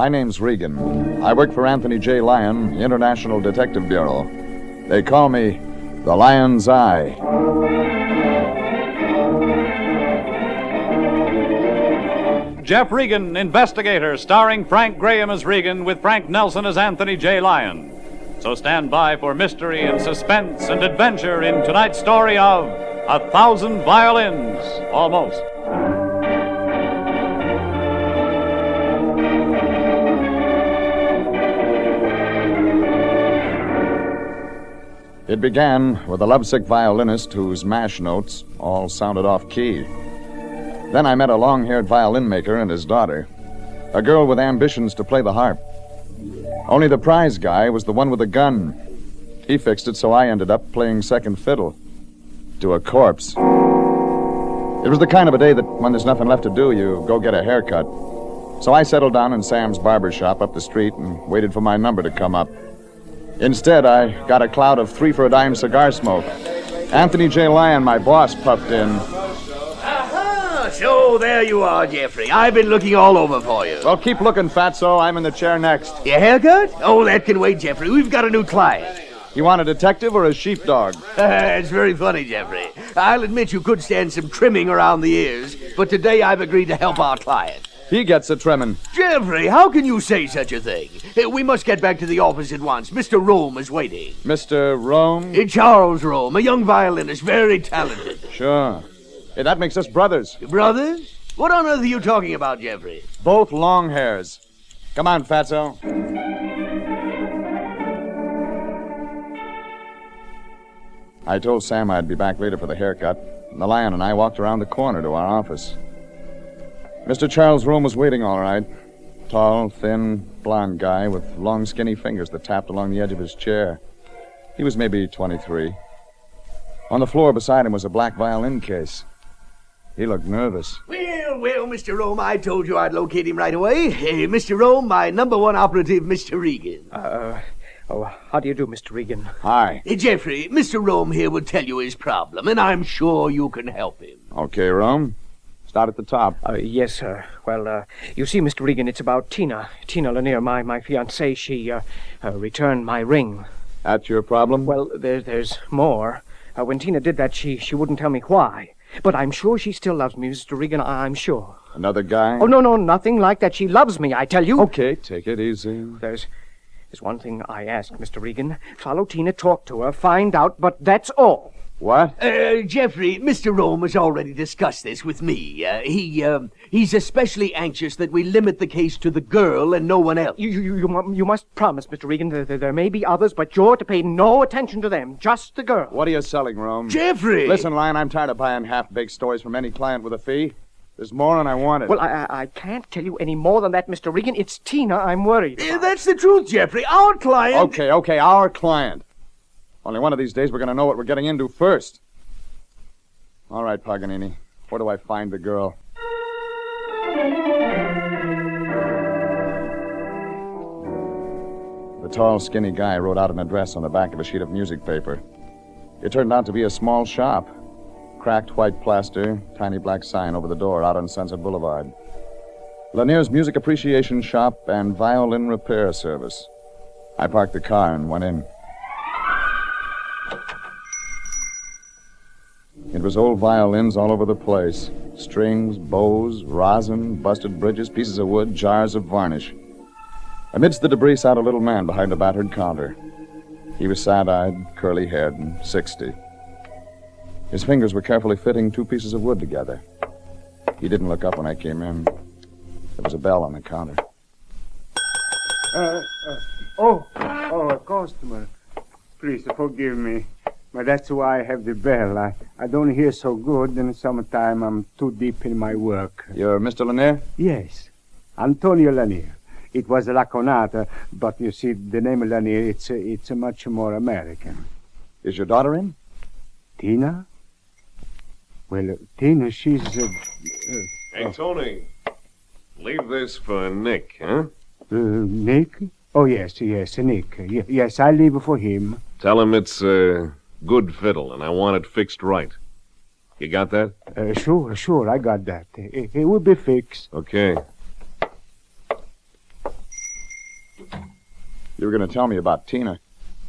My name's Regan. I work for Anthony J. Lyon, International Detective Bureau. They call me the Lion's Eye. Jeff Regan, Investigator, starring Frank Graham as Regan with Frank Nelson as Anthony J. Lyon. So stand by for mystery and suspense and adventure in tonight's story of 1,000 Violins, almost. It began with a lovesick violinist whose mash notes all sounded off-key. Then I met a long-haired violin maker and his daughter, a girl with ambitions to play the harp. Only the prize guy was the one with a gun. He fixed it, so I ended up playing second fiddle to a corpse. It was the kind of a day that when there's nothing left to do, you go get a haircut. So I settled down in Sam's barber shop up the street and waited for my number to come up. Instead, I got a cloud of 3-for-a-dime cigar smoke. Anthony J. Lyon, my boss, puffed in. Aha! So there you are, Jeffrey. I've been looking all over for you. Well, keep looking, Fatso. I'm in the chair next. Your haircut? Oh, that can wait, Jeffrey. We've got a new client. You want a detective or a sheepdog? It's very funny, Jeffrey. I'll admit you could stand some trimming around the ears, but today I've agreed to help our client. He gets a trimming. Jeffrey, how can you say such a thing? We must get back to the office at once. Mr. Rome is waiting. Mr. Rome? Charles Rome, a young violinist, very talented. Sure. Hey, that makes us brothers. Brothers? What on earth are you talking about, Jeffrey? Both long hairs. Come on, Fatso. I told Sam I'd be back later for the haircut, and the Lion and I walked around the corner to our office. Mr. Charles Rome was waiting all right. Tall, thin, blond guy with long, skinny fingers that tapped along the edge of his chair. He was maybe 23. On the floor beside him was a black violin case. He looked nervous. Well, Mr. Rome, I told you I'd locate him right away. Mr. Rome, my number one operative, Mr. Regan. How do you do, Mr. Regan? Hi. Jeffrey, Mr. Rome here will tell you his problem, and I'm sure you can help him. Okay, Rome. Start at the top. Yes, sir. Well, you see, Mr. Regan, it's about Tina. Tina Lanier, my fiancée. She returned my ring. That's your problem? Well, there's more. When Tina did that, she wouldn't tell me why. But I'm sure she still loves me, Mr. Regan, I'm sure. Another guy? Oh, no, nothing like that. She loves me, I tell you. Okay, take it easy. There's one thing I ask, Mr. Regan. Follow Tina, talk to her, find out, but that's all. What? Jeffrey, Mr. Rome has already discussed this with me. He's especially anxious that we limit the case to the girl and no one else. You must promise, Mr. Regan, there may be others, but you're to pay no attention to them, just the girl. What are you selling, Rome? Jeffrey! Listen, Lion, I'm tired of buying half-baked stories from any client with a fee. There's more and I want it. Well, I can't tell you any more than that, Mr. Regan. It's Tina I'm worried about. That's the truth, Jeffrey. Our client... Okay, our client. Only one of these days we're going to know what we're getting into first. All right, Paganini. Where do I find the girl? The tall, skinny guy wrote out an address on the back of a sheet of music paper. It turned out to be a small shop. Cracked white plaster, tiny black sign over the door out on Sunset Boulevard. Lanier's Music Appreciation Shop and Violin Repair Service. I parked the car and went in. It was old violins all over the place. Strings, bows, rosin, busted bridges, pieces of wood, jars of varnish. Amidst the debris sat a little man behind a battered counter. He was sad-eyed, curly-haired, and 60. His fingers were carefully fitting 2 pieces of wood together. He didn't look up when I came in. There was a bell on the counter. A customer. Please forgive me. But that's why I have the bell. I don't hear so good, and sometimes I'm too deep in my work. You're Mr. Lanier? Yes, Antonio Lanier. It was Laconata, but you see, the name Lanier, it's much more American. Is your daughter in? Tina? Well, Tina, she's... Hey, Tony, leave this for Nick, huh? Nick? Oh, yes, Nick. Yes, I leave it for him. Tell him it's good fiddle, and I want it fixed right. You got that? Sure, I got that. It will be fixed. Okay. You were going to tell me about Tina.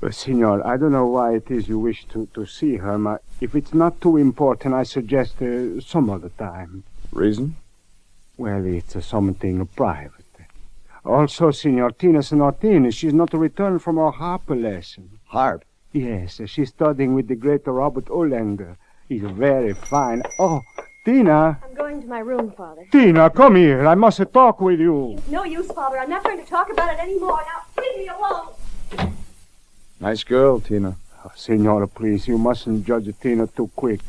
Senor, I don't know why it is you wish to see her. If it's not too important, I suggest some other time. Reason? Well, it's something private. Also, Senor, Tina's not in. She's not returned from her harp lesson. Harp? Yes, she's studying with the great Robert Ullander. He's very fine. Oh, Tina! I'm going to my room, Father. Tina, come here. I must talk with you. It's no use, Father. I'm not going to talk about it anymore. Now, leave me alone. Nice girl, Tina. Oh, Senora, please, you mustn't judge Tina too quick.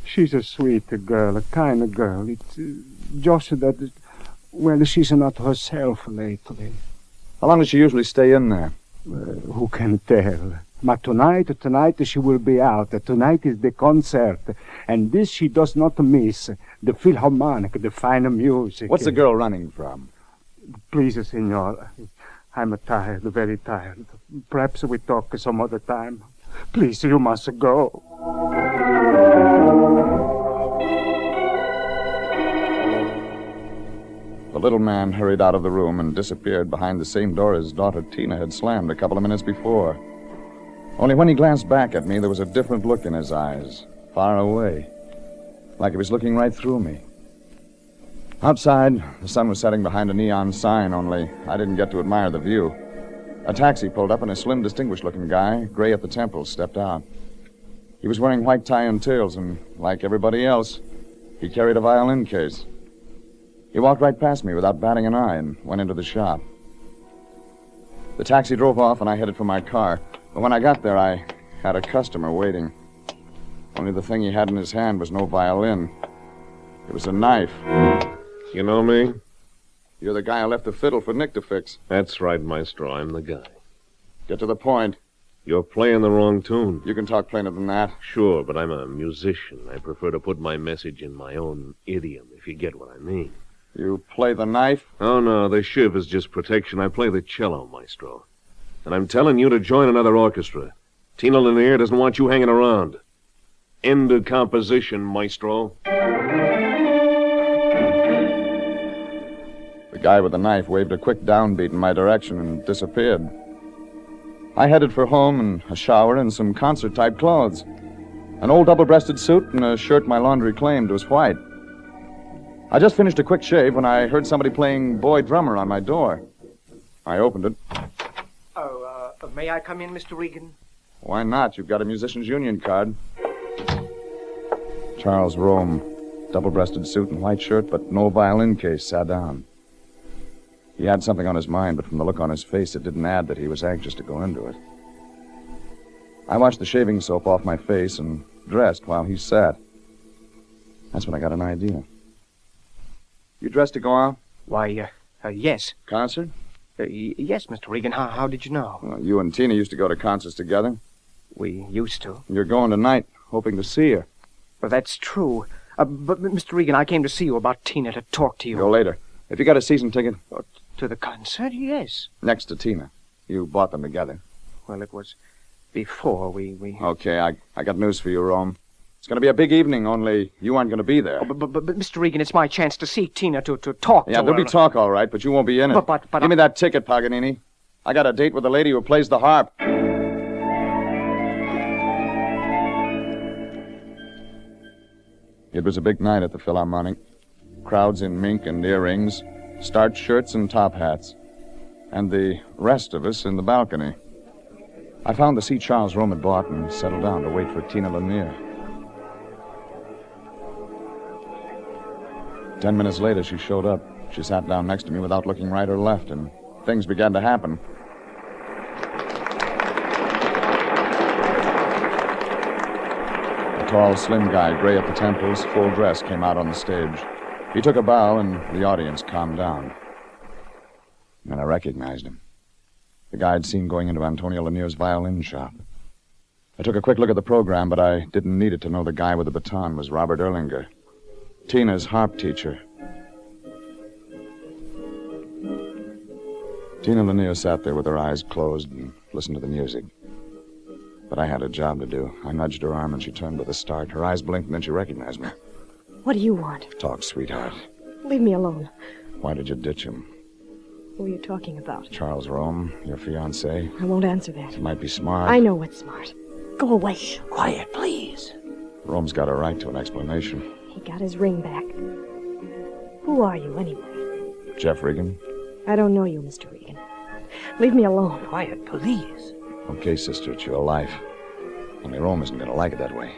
She's a sweet girl, a kind girl. It's just that, well, she's not herself lately. How long does she usually stay in there? Who can tell? But tonight she will be out. Tonight is the concert. And this she does not miss. The Philharmonic, the fine music. What's the girl running from? Please, Senor, I'm tired, very tired. Perhaps we talk some other time. Please, you must go. The little man hurried out of the room and disappeared behind the same door his daughter Tina had slammed a couple of minutes before. Only when he glanced back at me, there was a different look in his eyes, far away, like he was looking right through me. Outside, the sun was setting behind a neon sign, only I didn't get to admire the view. A taxi pulled up and a slim, distinguished-looking guy, gray at the temples, stepped out. He was wearing white tie and tails, and like everybody else, he carried a violin case. He walked right past me without batting an eye and went into the shop. The taxi drove off and I headed for my car. But when I got there, I had a customer waiting. Only the thing he had in his hand was no violin. It was a knife. You know me? You're the guy I left the fiddle for Nick to fix. That's right, Maestro. I'm the guy. Get to the point. You're playing the wrong tune. You can talk plainer than that. Sure, but I'm a musician. I prefer to put my message in my own idiom, if you get what I mean. You play the knife? Oh, no, the shiv is just protection. I play the cello, Maestro. And I'm telling you to join another orchestra. Tina Lanier doesn't want you hanging around. End of composition, Maestro. The guy with the knife waved a quick downbeat in my direction and disappeared. I headed for home and a shower and some concert-type clothes. An old double-breasted suit and a shirt my laundry claimed was white. I just finished a quick shave when I heard somebody playing boy drummer on my door. I opened it. May I come in, Mr. Regan? Why not? You've got a musician's union card. Charles Rome, double-breasted suit and white shirt, but no violin case, sat down. He had something on his mind, but from the look on his face, it didn't add that he was anxious to go into it. I washed the shaving soap off my face and dressed while he sat. That's when I got an idea. You dressed to go out? Why, yes. Concert? Yes, Mr. Regan. How did you know? Well, you and Tina used to go to concerts together. We used to. You're going tonight, hoping to see her. Well, that's true. But, Mr. Regan, I came to see you about Tina, to talk to you. Go later. If you got a season ticket... To the concert? Yes. Next to Tina. You bought them together. Well, it was before we... Okay, I got news for you, Rome. It's going to be a big evening, only you aren't going to be there. Oh, but, Mr. Regan, it's my chance to see Tina, to talk to her. Yeah, there'll be talk, all right, but you won't be in it. But Give me that ticket, Paganini. I got a date with the lady who plays the harp. It was a big night at the Philharmonic. Crowds in mink and earrings, starched shirts and top hats. And the rest of us in the balcony. I found the seat Charles Rome had bought and settled down to wait for Tina Lanier. 10 minutes later, she showed up. She sat down next to me without looking right or left, and things began to happen. A tall, slim guy, gray at the temples, full dress, came out on the stage. He took a bow, and the audience calmed down. And I recognized him. The guy I'd seen going into Antonio Lanier's violin shop. I took a quick look at the program, but I didn't need it to know the guy with the baton was Robert Erlinger, Tina's harp teacher. Tina Lanier sat there with her eyes closed and listened to the music. But I had a job to do. I nudged her arm and she turned with a start. Her eyes blinked and then she recognized me. What do you want? Talk, sweetheart. Leave me alone. Why did you ditch him? Who are you talking about? Charles Rome, your fiancé. I won't answer that. He might be smart. I know what's smart. Go away. Quiet, please. Rome's got a right to an explanation. He got his ring back. Who are you, anyway? Jeff Regan? I don't know you, Mr. Regan. Leave me alone. Quiet, please. Okay, sister, it's your life. Only Rome isn't gonna like it that way.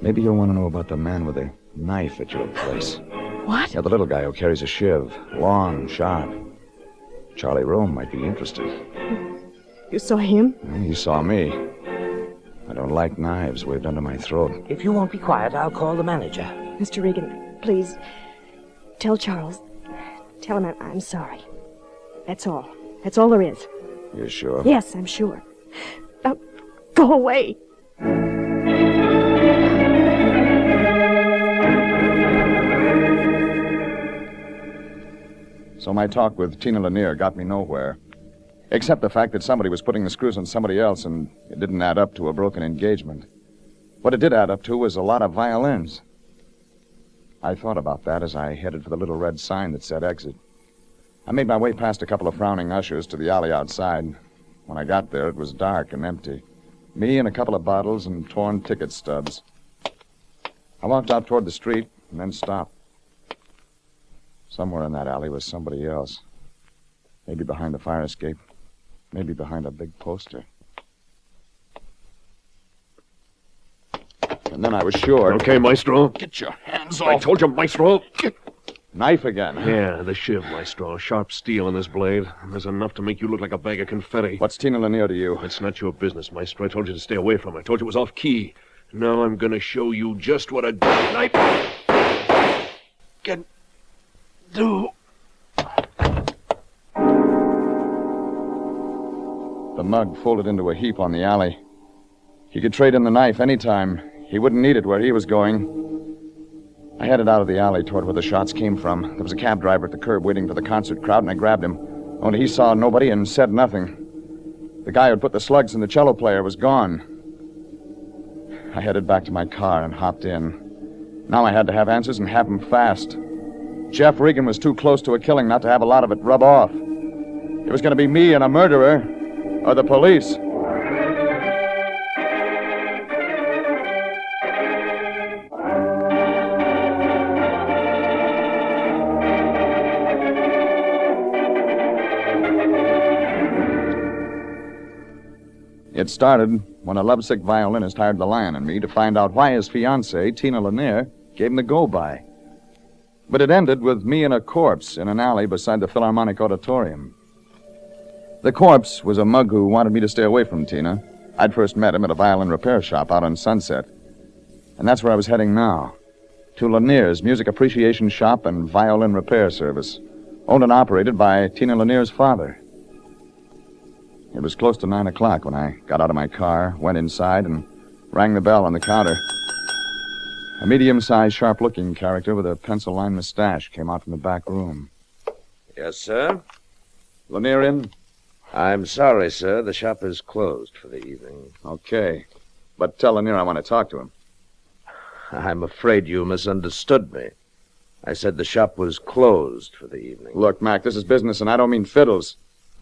Maybe you'll want to know about the man with the knife at your place. What? Yeah, the little guy who carries a shiv. Long, sharp. Charlie Rome might be interested. You saw him? He saw me. I don't like knives waved under my throat. If you won't be quiet, I'll call the manager. Mr. Regan, please, tell Charles. Tell him I'm sorry. That's all. That's all there is. You sure? Yes, I'm sure. Now, go away. So my talk with Tina Lanier got me nowhere. Except the fact that somebody was putting the screws on somebody else, and it didn't add up to a broken engagement. What it did add up to was a lot of violins. I thought about that as I headed for the little red sign that said exit. I made my way past a couple of frowning ushers to the alley outside. When I got there, it was dark and empty. Me and a couple of bottles and torn ticket stubs. I walked out toward the street and then stopped. Somewhere in that alley was somebody else. Maybe behind the fire escape. Maybe behind a big poster. And then I was sure. Okay, Maestro. Get your hands I off. told you, Maestro. Knife again. Yeah, the shiv, Maestro. Sharp steel in this blade. And there's enough to make you look like a bag of confetti. What's Tina Lanier to you? It's not your business, Maestro. I told you to stay away from her. I told you it was off key. Now I'm going to show you just what a knife can do. The mug folded into a heap on the alley. He could trade in the knife anytime. He wouldn't need it where he was going. I headed out of the alley toward where the shots came from. There was a cab driver at the curb waiting for the concert crowd, and I grabbed him. Only he saw nobody and said nothing. The guy who'd put the slugs in the cello player was gone. I headed back to my car and hopped in. Now I had to have answers and have them fast. Jeff Regan was too close to a killing not to have a lot of it rub off. It was going to be me and a murderer, or the police. It started when a lovesick violinist hired the Lion and me to find out why his fiancée, Tina Lanier, gave him the go-by. But it ended with me and a corpse in an alley beside the Philharmonic Auditorium. The corpse was a mug who wanted me to stay away from Tina. I'd first met him at a violin repair shop out on Sunset. And that's where I was heading now, to Lanier's Music Appreciation Shop and Violin Repair Service, owned and operated by Tina Lanier's father. It was close to 9 o'clock when I got out of my car, went inside, and rang the bell on the counter. A medium-sized, sharp-looking character with a pencil-lined mustache came out from the back room. Yes, sir? Lanier in? I'm sorry, sir. The shop is closed for the evening. Okay. But tell Lanier I want to talk to him. I'm afraid you misunderstood me. I said the shop was closed for the evening. Look, Mac, this is business, and I don't mean fiddles.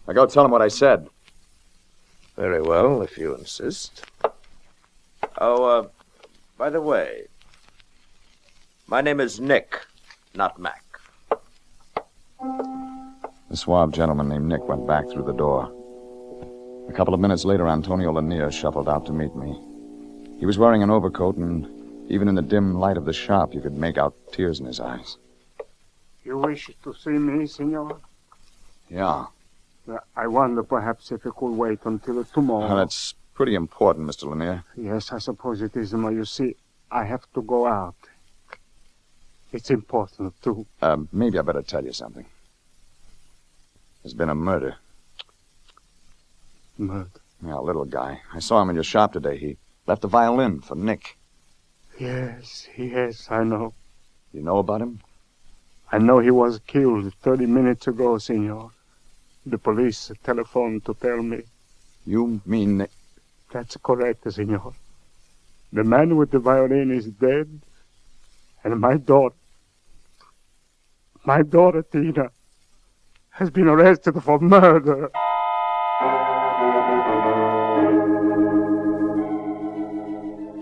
Now go tell him what I said. Very well, if you insist. Oh, by the way, my name is Nick, not Mac. The suave gentleman named Nick went back through the door. A couple of minutes later, Antonio Lanier shuffled out to meet me. He was wearing an overcoat, and even in the dim light of the shop, you could make out tears in his eyes. You wish to see me, senor? Yeah. I wonder perhaps if you could wait until tomorrow. Well, that's pretty important, Mr. Lanier. Yes, I suppose it is, but you see, I have to go out. It's important, too. Maybe I better tell you something. There's been a murder. Murder? Yeah, a little guy. I saw him in your shop today. He left a violin for Nick. Yes, I know. You know about him? I know he was killed 30 minutes ago, senor. The police telephoned to tell me. You mean Nick? That's correct, senor. The man with the violin is dead, and my daughter, Tina, has been arrested for murder.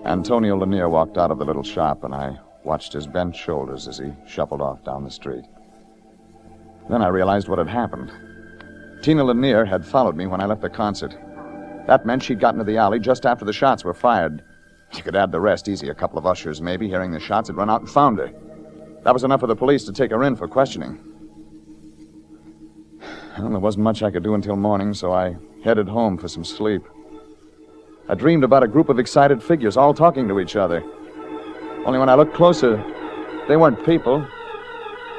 Antonio Lanier walked out of the little shop, and I watched his bent shoulders as he shuffled off down the street. Then I realized what had happened. Tina Lanier had followed me when I left the concert. That meant she'd gotten to the alley just after the shots were fired. You could add the rest easy. A couple of ushers, maybe, hearing the shots, had run out and found her. That was enough for the police to take her in for questioning. Well, there wasn't much I could do until morning, so I headed home for some sleep. I dreamed about a group of excited figures all talking to each other. Only when I looked closer, they weren't people.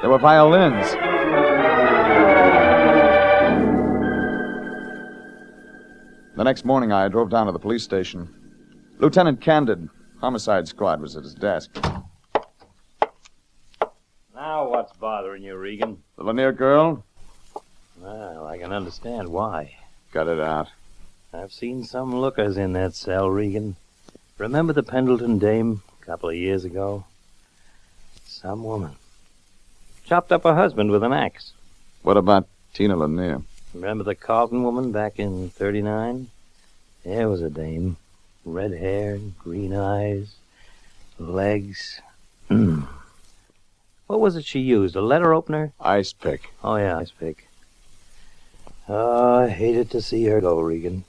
They were violins. The next morning, I drove down to the police station. Lieutenant Candid, Homicide Squad, was at his desk. Now what's bothering you, Regan? The Lanier girl? Well, I can understand why. Got it out. I've seen some lookers in that cell, Regan. Remember the Pendleton dame a couple of years ago? Some woman. Chopped up her husband with an axe. What about Tina Lanier? Remember the Carlton woman back in 39? There was a dame. Red hair, green eyes, legs. What was it she used? A letter opener? Ice pick. Oh, yeah, ice pick. Oh, I hated to see her go, Regan.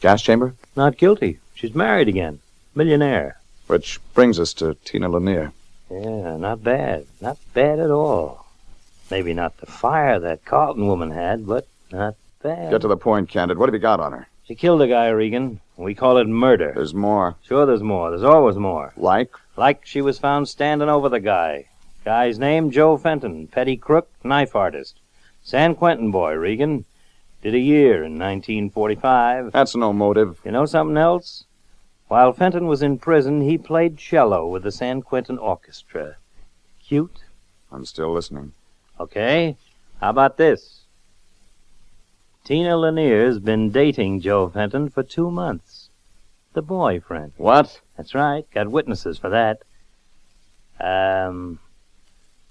Gas chamber? Not guilty. She's married again. Millionaire. Which brings us to Tina Lanier. Yeah, not bad. Not bad at all. Maybe not the fire that Carlton woman had, but not bad. Get to the point, Candid. What have you got on her? She killed a guy, Regan. We call it murder. There's more. Sure there's more. There's always more. Like? Like she was found standing over the guy. Guy's name, Joe Fenton. Petty crook, knife artist. San Quentin boy, Regan. Did a year in 1945. That's no motive. You know something else? While Fenton was in prison, he played cello with the San Quentin Orchestra. Cute? I'm still listening. Okay. How about this? Tina Lanier's been dating Joe Fenton for 2 months. The boyfriend. What? That's right. Got witnesses for that.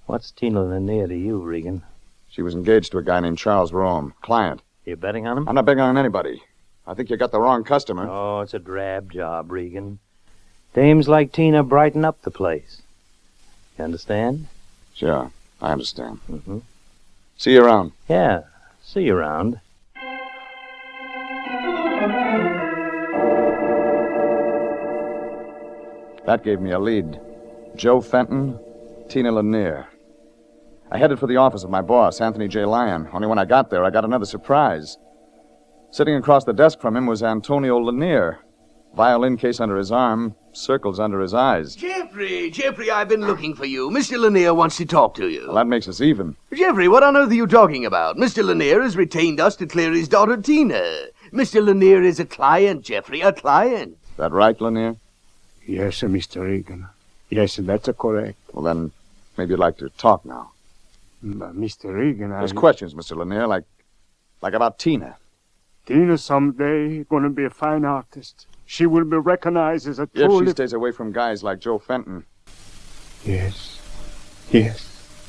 What's Tina Lanier to you, Regan? She was engaged to a guy named Charles Rome. Client. You betting on him? I'm not betting on anybody. I think you got the wrong customer. Oh, it's a drab job, Regan. Dames like Tina brighten up the place. You understand? Sure, I understand. Mm-hmm. See you around. Yeah, see you around. That gave me a lead. Joe Fenton, Tina Lanier. I headed for the office of my boss, Anthony J. Lyon. Only when I got there, I got another surprise. Sitting across the desk from him was Antonio Lanier. Violin case under his arm, circles under his eyes. Jeffrey, I've been looking for you. Mr. Lanier wants to talk to you. Well, that makes us even. Jeffrey, what on earth are you talking about? Mr. Lanier has retained us to clear his daughter, Tina. Mr. Lanier is a client, Jeffrey, a client. Is that right, Lanier? Yes, sir, Mr. Regan. Yes, that's correct. Well, then, maybe you'd like to talk now. But Mr. Regan, There's questions, Mr. Lanier, like about Tina. Tina someday going to be a fine artist. She will be recognized as a true... If she stays away from guys like Joe Fenton. Yes.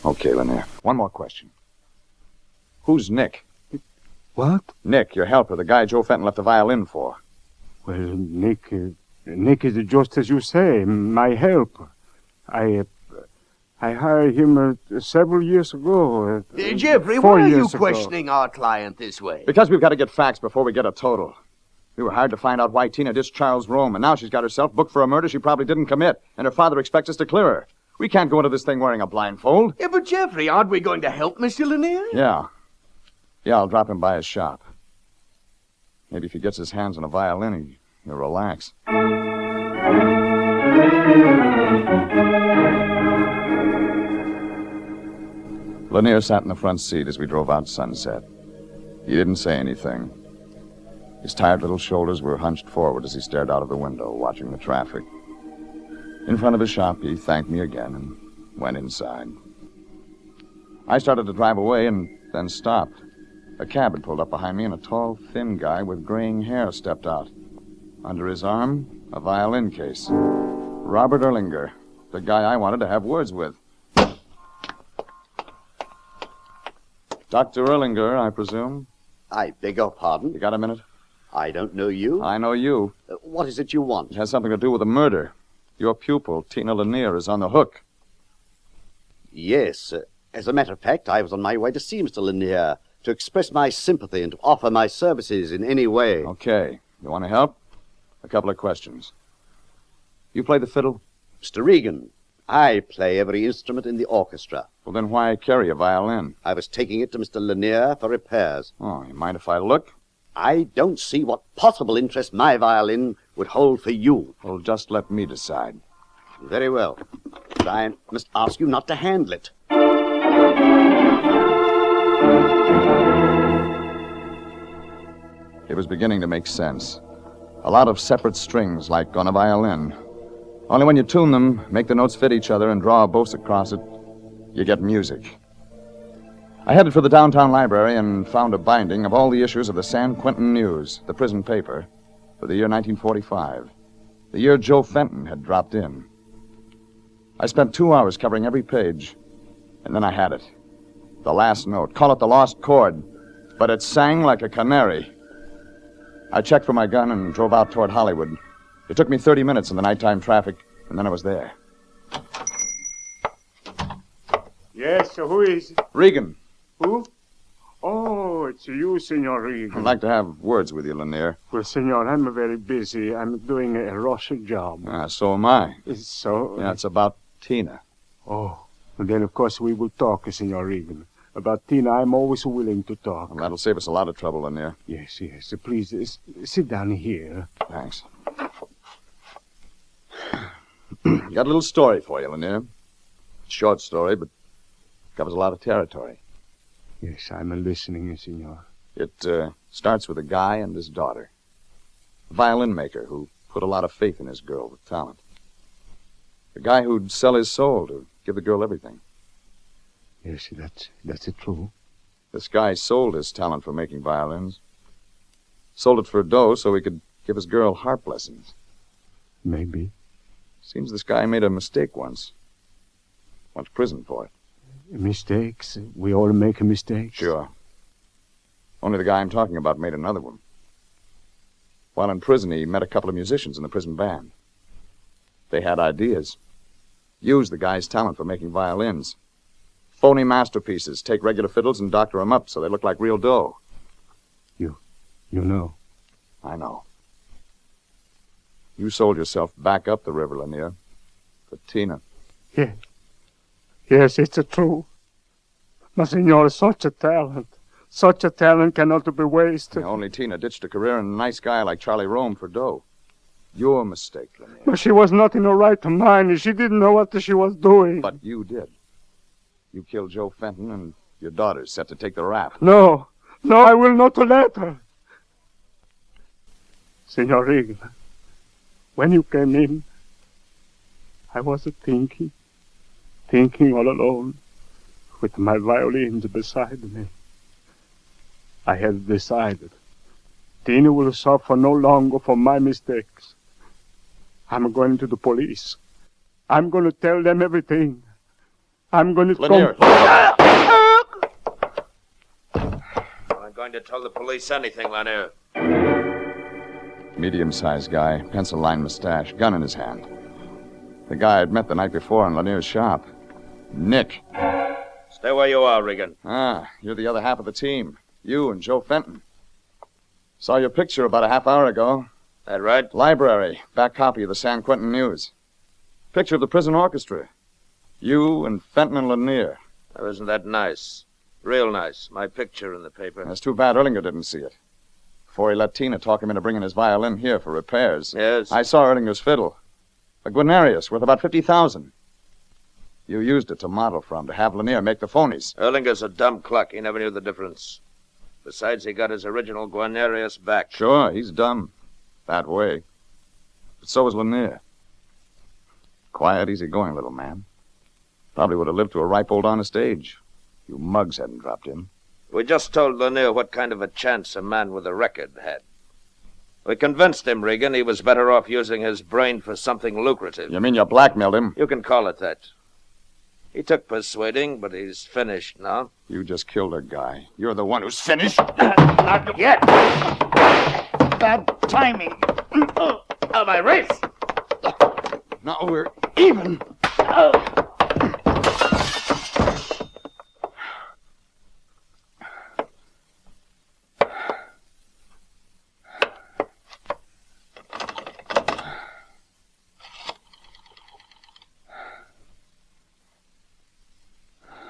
Okay, Lanier. One more question. Who's Nick? What? Nick, your helper, the guy Joe Fenton left the violin for. Well, Nick is just as you say, my helper. I hired him several years ago. Jeffrey, why are you questioning our client this way? Because we've got to get facts before we get a total. We were hired to find out why Tina dissed Charles Rome, and now she's got herself booked for a murder she probably didn't commit, and her father expects us to clear her. We can't go into this thing wearing a blindfold. Yeah, but Jeffrey, aren't we going to help Mr. Lanier? Yeah, I'll drop him by his shop. Maybe if he gets his hands on a violin, he'll relax. Lanier sat in the front seat as we drove out Sunset. He didn't say anything. His tired little shoulders were hunched forward as he stared out of the window, watching the traffic. In front of his shop, he thanked me again and went inside. I started to drive away and then stopped. A cab had pulled up behind me, and a tall, thin guy with graying hair stepped out. Under his arm, a violin case. Robert Erlinger, the guy I wanted to have words with. Dr. Erlinger, I presume. I beg your pardon? You got a minute? I don't know you. I know you. What is it you want? It has something to do with a murder. Your pupil, Tina Lanier, is on the hook. Yes. As a matter of fact, I was on my way to see Mr. Lanier to express my sympathy and to offer my services in any way. Okay. You want to help? A couple of questions. You play the fiddle? Mr. Regan, I play every instrument in the orchestra. Well, then why carry a violin? I was taking it to Mr. Lanier for repairs. Oh, you mind if I look? I don't see what possible interest my violin would hold for you. Well, just let me decide. Very well. But I must ask you not to handle it. It was beginning to make sense. A lot of separate strings, like on a violin. Only when you tune them, make the notes fit each other, and draw a bows across it, you get music. I headed for the downtown library and found a binding of all the issues of the San Quentin News, the prison paper, for the year 1945, the year Joe Fenton had dropped in. I spent 2 hours covering every page, and then I had it. The last note. Call it the lost chord, but it sang like a canary. I checked for my gun and drove out toward Hollywood. It took me 30 minutes in the nighttime traffic, and then I was there. Yes, who is it? Regan. Who? Oh, it's you, Senor Regan. I'd like to have words with you, Lanier. Well, Senor, I'm very busy. I'm doing a rush job. So am I. So? Yeah, it's about Tina. Oh, well, then, of course, we will talk, Senor Regan. About Tina, I'm always willing to talk. Well, that'll save us a lot of trouble, Lanier. Yes. Please, sit down here. Thanks. Got a little story for you, Lanier. Short story, but covers a lot of territory. Yes, I'm listening, Senor. It starts with a guy and his daughter. A violin maker who put a lot of faith in his girl with talent. A guy who'd sell his soul to give the girl everything. Yes, that's true. This guy sold his talent for making violins. Sold it for dough so he could give his girl harp lessons. Maybe. Seems this guy made a mistake once. Went to prison for it. Mistakes? We all make mistakes? Sure. Only the guy I'm talking about made another one. While in prison, he met a couple of musicians in the prison band. They had ideas. Used the guy's talent for making violins. Phony masterpieces. Take regular fiddles and doctor them up so they look like real dough. You know. I know. You sold yourself back up the river, Lanier. For Tina. Yeah. Yes, it's true. My senor, such a talent. Such a talent cannot be wasted. Yeah, only Tina ditched a career in a nice guy like Charlie Rome for dough. Your mistake, Lanier. But she was not in her right mind. She didn't know what she was doing. But you did. You killed Joe Fenton, and your daughter's set to take the rap. No, I will not let her. Senor Regan, when you came in, I was thinking all alone, with my violins beside me. I had decided Tina will suffer no longer for my mistakes. I'm going to the police. I'm going to tell them everything. I'm going to Lanier. I'm going to tell the police anything, Lanier. Medium-sized guy, pencil-lined mustache, gun in his hand. The guy I'd met the night before in Lanier's shop. Nick. Stay where you are, Regan. You're the other half of the team. You and Joe Fenton. Saw your picture about a half hour ago. That right? Library. Back copy of the San Quentin News. Picture of the prison orchestra. You and Fenton and Lanier. Oh, isn't that nice? Real nice. My picture in the paper. That's too bad Erlinger didn't see it. Before he let Tina talk him into bringing his violin here for repairs. Yes? I saw Erlinger's fiddle. A Guarnerius worth about $50,000. You used it to model from, to have Lanier make the phonies. Erlinger's a dumb cluck. He never knew the difference. Besides, he got his original Guarnerius back. Sure, he's dumb. That way. But so is Lanier. Quiet, easy-going little man. Probably would have lived to a ripe old honest age. You mugs hadn't dropped in. We just told Lanier what kind of a chance a man with a record had. We convinced him, Regan, he was better off using his brain for something lucrative. You mean you blackmailed him? You can call it that. He took persuading, but he's finished now. You just killed a guy. You're the one who's finished. Not yet. Bad timing. On my wrist. Now we're Even.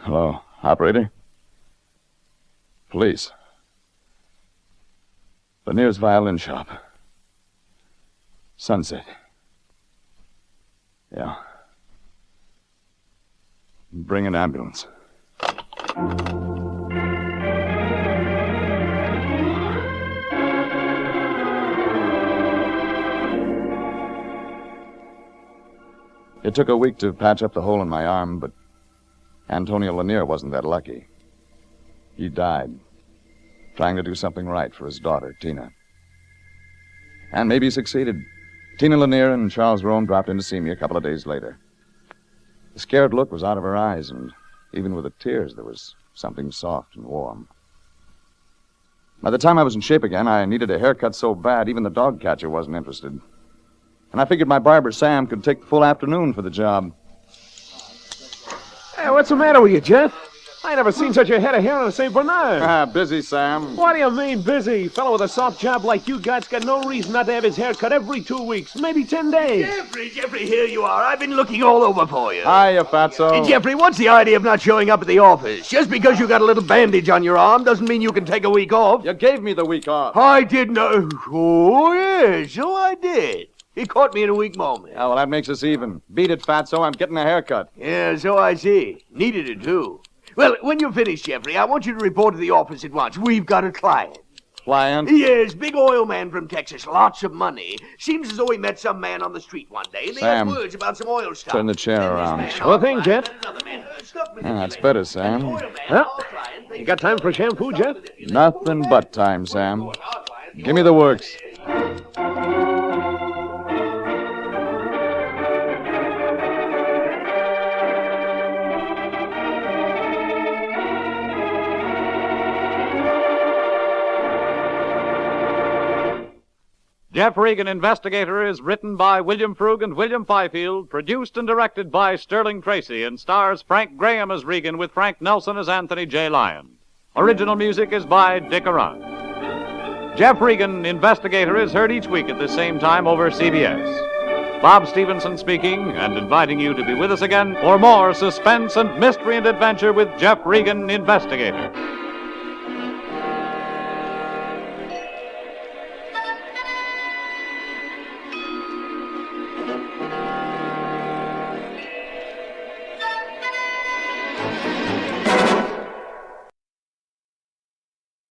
Hello, operator? Police. Lanier's violin shop. Sunset. Yeah. Bring an ambulance. It took a week to patch up the hole in my arm, but Antonio Lanier wasn't that lucky. He died, trying to do something right for his daughter, Tina. And maybe he succeeded. Tina Lanier and Charles Rome dropped in to see me a couple of days later. The scared look was out of her eyes, and even with the tears, there was something soft and warm. By the time I was in shape again, I needed a haircut so bad, even the dog catcher wasn't interested. And I figured my barber, Sam, could take the full afternoon for the job. Hey, what's the matter with you, Jeff? I never seen such a head of hair on a St. Bernard. Busy, Sam. What do you mean, busy? Fellow with a soft job like you got's got no reason not to have his hair cut every 2 weeks, maybe 10 days. Jeffrey, here you are. I've been looking all over for you. Hiya, Fatso. Jeffrey, what's the idea of not showing up at the office? Just because you got a little bandage on your arm doesn't mean you can take a week off. You gave me the week off. I did not. Oh, yes, so I did. He caught me in a weak moment. Oh, well, that makes us even. Beat it, Fatso. I'm getting a haircut. Yeah, so I see. Needed it, too. Well, when you're finished, Jeffrey, I want you to report to the office at once. We've got a client. Client? Yes, big oil man from Texas. Lots of money. Seems as though he met some man on the street one day, and they had Sam, words about some oil stuff. turn the chair around. Sure thing, Jeff. Yeah, that's better, Sam. Well, you got time for shampoo, Jeff? Nothing but time, Sam. Give me the works. Jeff Regan, Investigator, is written by William Frug and William Fifield, produced and directed by Sterling Tracy, and stars Frank Graham as Regan with Frank Nelson as Anthony J. Lyon. Original music is by Dick Arant. Jeff Regan, Investigator, is heard each week at the same time over CBS. Bob Stevenson speaking and inviting you to be with us again for more suspense and mystery and adventure with Jeff Regan, Investigator.